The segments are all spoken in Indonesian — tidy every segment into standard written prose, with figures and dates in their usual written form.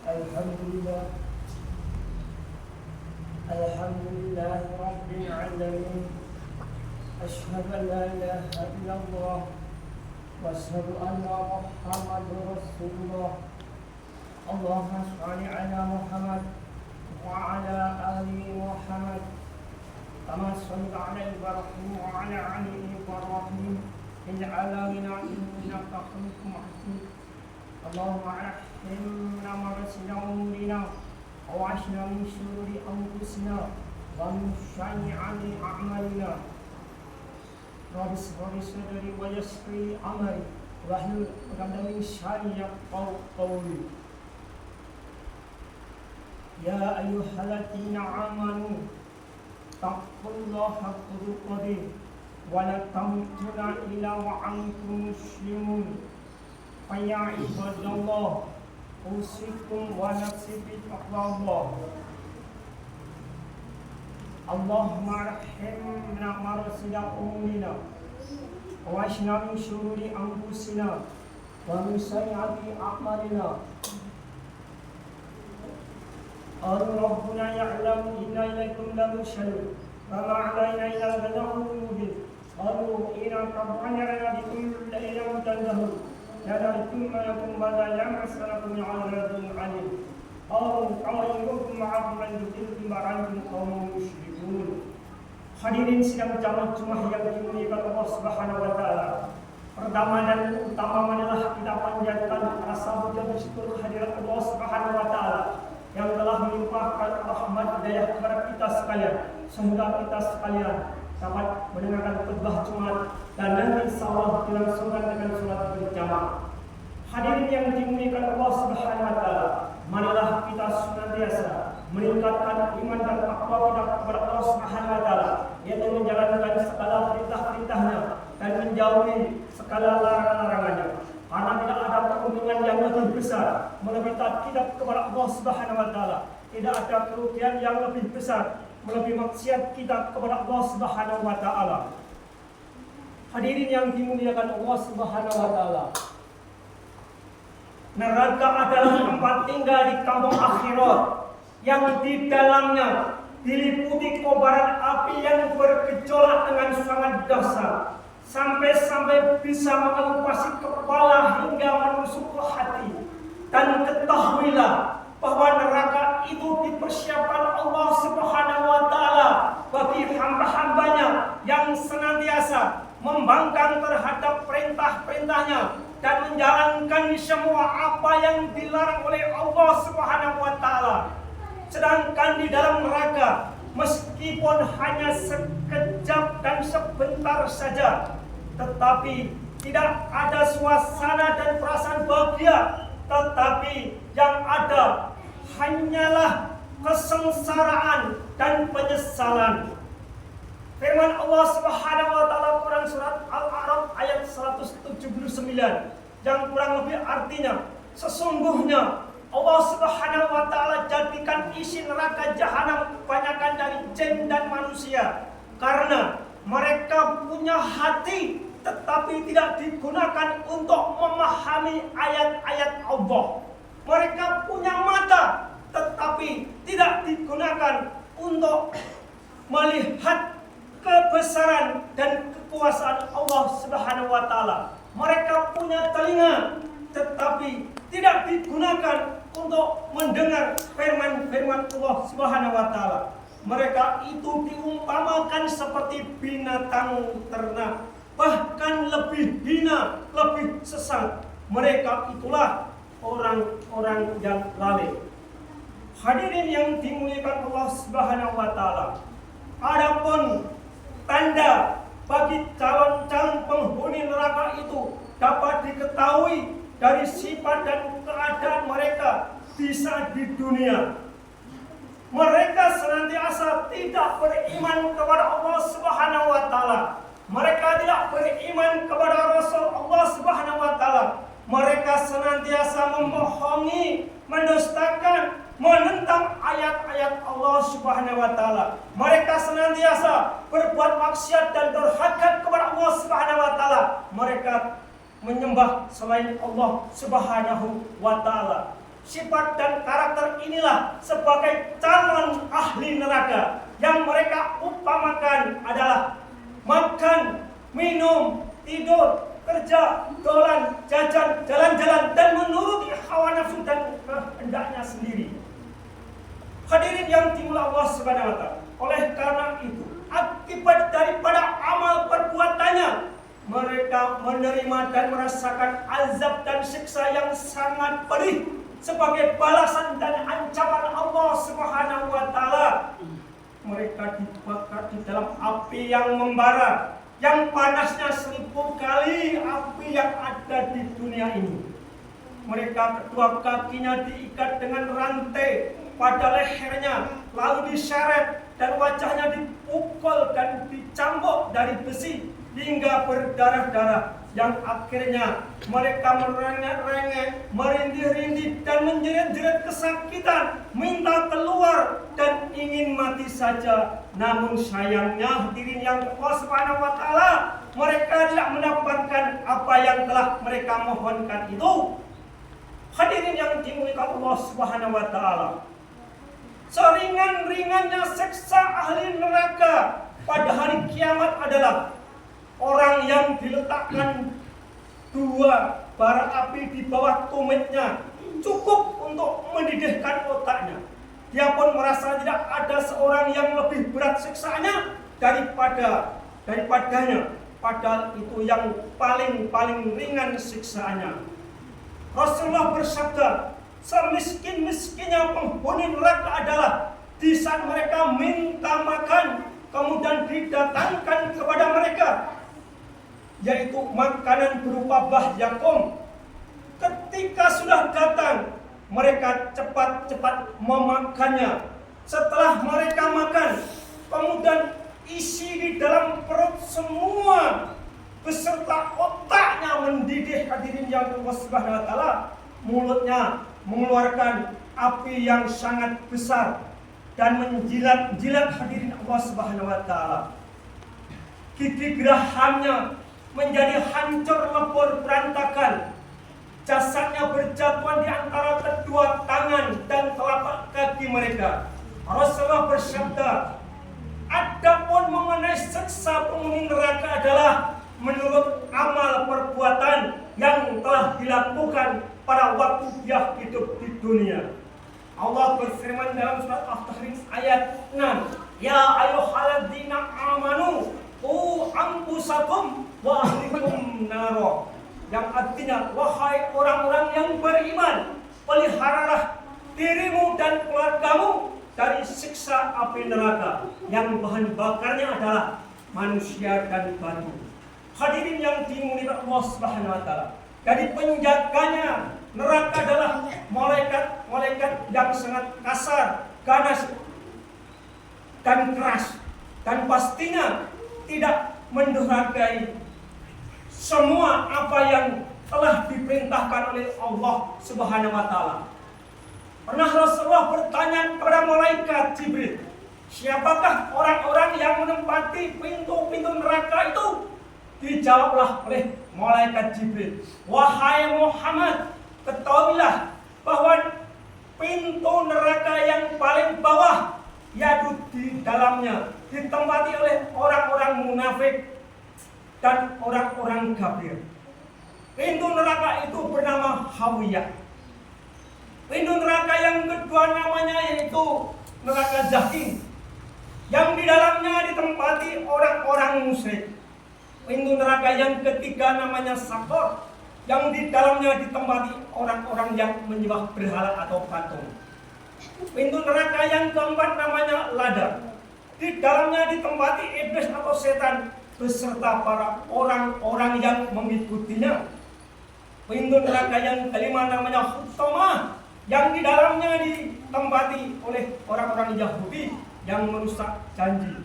Alhamdulillah Rabbil Alamin. Asyhadu an la ilaha illallah wa asyhadu anna Muhammadar Rasulullah. Allahumma shalli ala Muhammad wa ala ali Muhammad kama shallaita ala Ibrahim wa ala ali Ibrahim fil alamin innaka Hamidum Majid. Allahumma arhamna marasina umrina wa ashna min shururi anfusina wa min sayyiati a'malina. Rabbi shrah li sadri wa yassir li amri wahlul 'uqdatam min lisani yafqahu qawli. Ya ayyuhalladzina amanu taqullaha haqqa tuqatih wa la tamutunna illa wa antum muslimun. Ya ibadallah, usikum wa nafsi bi taqwallah. Allahumma arhamna marasila umrina wa ashna min shururi anfusina wa min sayyiati a'malina. Rabbuna ya'lamu inna ilaykum lamursalun wa ma 'alaina illa al-balaghul mubin. Inna rabbana bikum la'ilmun tadhhur la ta'tum ma lakum wa la yamsalakum 'adabun 'alim. Qawlukum ma'akum yudilkum ba'antum qawmun musyrikun. Hadirin sidang jamaah Jumat yang dimuliakan Allah Subhanahu wa taala. Pertama dan utama marilah kita panjatkan rasa puja bersyukur kehadirat Allah Subhanahu wa taala yang telah melimpahkan rahmat hidayah kepada kita sekalian, sehingga kita sekalian dapat mendengarkan khutbah Jumat dan nanti insyaallah dilangsungkan dengan salat berjamaah. Hadirin yang dimuliakan Allah Subhanahu wa taala, marilah kita senantiasa meningkatkan iman dan takwa kita kepada Allah Subhanahu wa taala, yaitu menjalankan segala perintah-perintahnya dan menjauhi segala larangan-larangannya. Karena tidak ada keuntungan yang lebih besar melebihi kita kepada Allah Subhanahu wa taala. Tidak ada kerugian yang lebih besar melebihi maksiat kita kepada Allah Subhanahu wa taala. Hadirin yang dimuliakan Allah Subhanahu wa taala, neraka adalah tempat tinggal di kampung akhirat yang di dalamnya diliputi kobaran api yang bergejolak dengan sangat dahsyat, sampai-sampai bisa mengelupas kepala hingga menusuk ke hati. Dan ketahuilah bahwa neraka itu dipersiapkan Allah Subhanahu wa taala bagi hamba-hambanya yang senantiasa membangkang terhadap perintah-perintahnya dan menjalankan semua apa yang dilarang oleh Allah Subhanahu wa taala. Sedangkan di dalam neraka, meskipun hanya sekejap dan sebentar saja, tetapi tidak ada suasana dan perasaan bahagia, tetapi yang ada hanyalah kesengsaraan dan penyesalan. Firman Allah Subhanahu wa taala Quran surat Al-A'raf ayat 179 yang kurang lebih artinya, sesungguhnya Allah Subhanahu wa taala jadikan isi neraka jahanam kebanyakan dari jin dan manusia karena mereka punya hati tetapi tidak digunakan untuk memahami ayat-ayat Allah. Mereka punya mata tetapi tidak digunakan untuk melihat kebesaran dan kekuasaan Allah Subhanahu wa taala. Mereka punya telinga tetapi tidak digunakan untuk mendengar firman-firman Allah Subhanahu wa taala. Mereka itu diumpamakan seperti binatang ternak, bahkan lebih hina, lebih sesat. Mereka itulah orang-orang yang lalai. Hadirin yang dimuliakan Allah Subhanahu wa taala, adapun tanda bagi calon-calon penghuni neraka itu dapat diketahui dari sifat dan keadaan mereka di saat di dunia. Mereka senantiasa tidak beriman kepada Allah Subhanahu wa taala. Mereka tidak beriman kepada Rasul Allah Subhanahu wa taala. Mereka senantiasa membohongi, mendustakan, menentang ayat-ayat Allah Subhanahu wa taala. Mereka senantiasa berbuat maksiat dan durhaka kepada Allah Subhanahu wa taala. Mereka menyembah selain Allah Subhanahu wa taala. sifat dan karakter inilah sebagai calon ahli neraka yang mereka upamakan adalah makan, minum, tidur, kerja, dolan, jajan, jalan-jalan, dan menuruti hawa nafsu dan kehendaknya sendiri. Hadirin yang dimulai Allah Subhanahu wa Ta'ala. Oleh karena itu, akibat daripada amal perbuatannya, mereka menerima dan merasakan azab dan siksa yang sangat pedih sebagai balasan dan ancaman Allah Subhanahu wa Ta'ala. Mereka dibakar di dalam api yang membara, yang panasnya 1000 kali api yang ada di dunia ini. Mereka kedua kakinya diikat dengan rantai pada lehernya, lalu diseret dan wajahnya dipukul dan dicambuk dari besi hingga berdarah-darah, yang akhirnya mereka merengek-rengek, merintih-rintih dan menjerit-jerit kesakitan, minta keluar dan ingin mati saja. Namun sayangnya hadirin yang Allah Subhanahu wa Ta'ala, mereka tidak mendapatkan apa yang telah mereka mohonkan itu. Hadirin yang dimuliakan Allah Subhanahu wa Ta'ala, seringan-ringannya siksa ahli neraka pada hari kiamat adalah orang yang diletakkan 2 bara api di bawah tumitnya, cukup untuk mendidihkan otaknya. Dia pun merasa tidak ada seorang yang lebih berat siksanya daripadanya, padahal itu yang paling ringan siksaannya. Rasulullah bersabda, semiskin-miskinnya penghuni neraka adalah di saat mereka minta makan, kemudian didatangkan kepada mereka, yaitu makanan berupa bah yakum. Ketika sudah datang, mereka cepat-cepat memakannya. Setelah mereka makan, kemudian isi di dalam perut semua beserta otaknya mendidih. Hadirin yang Allah Subhanahu wa Ta'ala, mulutnya mengeluarkan api yang sangat besar dan menjilat-jilat. Hadirin Allah Subhanahu wa Ta'ala, gigi gerahamnya menjadi hancur lebur berantakan. Jasadnya berjatuhan di antara kedua tangan dan telapak kaki mereka. Rasulullah bersabda, adapun mengenai siksa penghuni neraka adalah menurut amal perbuatan yang telah dilakukan pada waktu dia hidup di dunia. Allah berfirman dalam surat Al-Tahrim ayat 6, ya ayyuhalladzina amanu qu anfusakum wa ahlikum naro, yang artinya wahai orang-orang yang beriman, peliharalah dirimu dan keluargamu dari siksa api neraka yang bahan bakarnya adalah manusia dan batu. Hadirin yang dimuliakan Allah Subhanahu wa Ta'ala, dari penjaganya neraka adalah malaikat yang sangat kasar, ganas dan keras, dan pastinya tidak mendurhakai semua apa yang telah diperintahkan oleh Allah Subhanahu wa Ta'ala. Pernah Rasulullah bertanya kepada malaikat Jibril, siapakah orang-orang yang menempati pintu-pintu neraka itu? Dijawablah oleh malaikat Jibril, wahai Muhammad, ketahuilah bahwa pintu neraka yang paling bawah, yaitu di dalamnya ditempati oleh orang-orang munafik dan orang-orang kafir. Pintu neraka itu bernama Hawiyah. Pintu neraka yang kedua namanya yaitu neraka Jahim, yang di dalamnya ditempati orang-orang musyrik. Pintu neraka yang ketiga namanya Sakor, yang di dalamnya ditempati orang-orang yang menyembah berhala atau patung. Pintu neraka yang keempat namanya Lada, di dalamnya ditempati iblis atau setan beserta para orang-orang yang mengikutinya. Pintu neraka yang kelima namanya Hutamah, yang di dalamnya ditempati oleh orang-orang Yahudi yang merusak janji.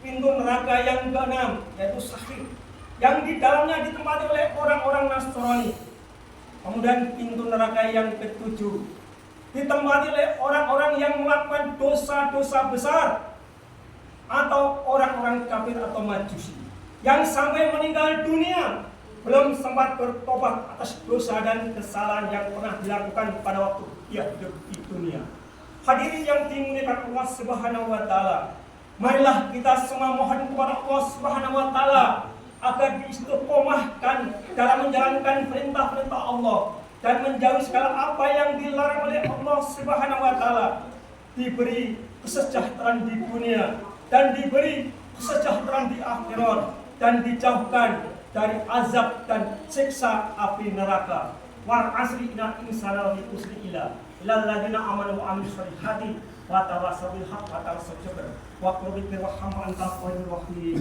Pintu neraka yang keenam yaitu Sahir, yang di dalamnya ditempati oleh orang-orang Nasrani. Kemudian pintu neraka yang ketujuh ditempati oleh orang-orang yang melakukan dosa-dosa besar atau orang-orang kafir atau majusi yang sampai meninggal dunia belum sempat bertobat atas dosa dan kesalahan yang pernah dilakukan pada waktu ia hidup di dunia. Hadirin yang dimuliakan Allah Subhanahu wa taala, marilah kita semua mohon kepada Allah Subhanahu wa taala agar diistiqomahkan dalam menjalankan perintah-perintah Allah dan menjauhi segala apa yang dilarang oleh Allah Subhanahu wa taala, diberi kesejahteraan di dunia dan diberi kesejahteraan di akhirat, dan dijauhkan dari azab dan siksa api neraka. Wal asri inna insana lafi khusr illa alladziina aamanu wa 'amilus solihati wa tawassaw bil haqqi wa tawassaw bis sabr wa qul bi rahmatika anta khairur rahimin.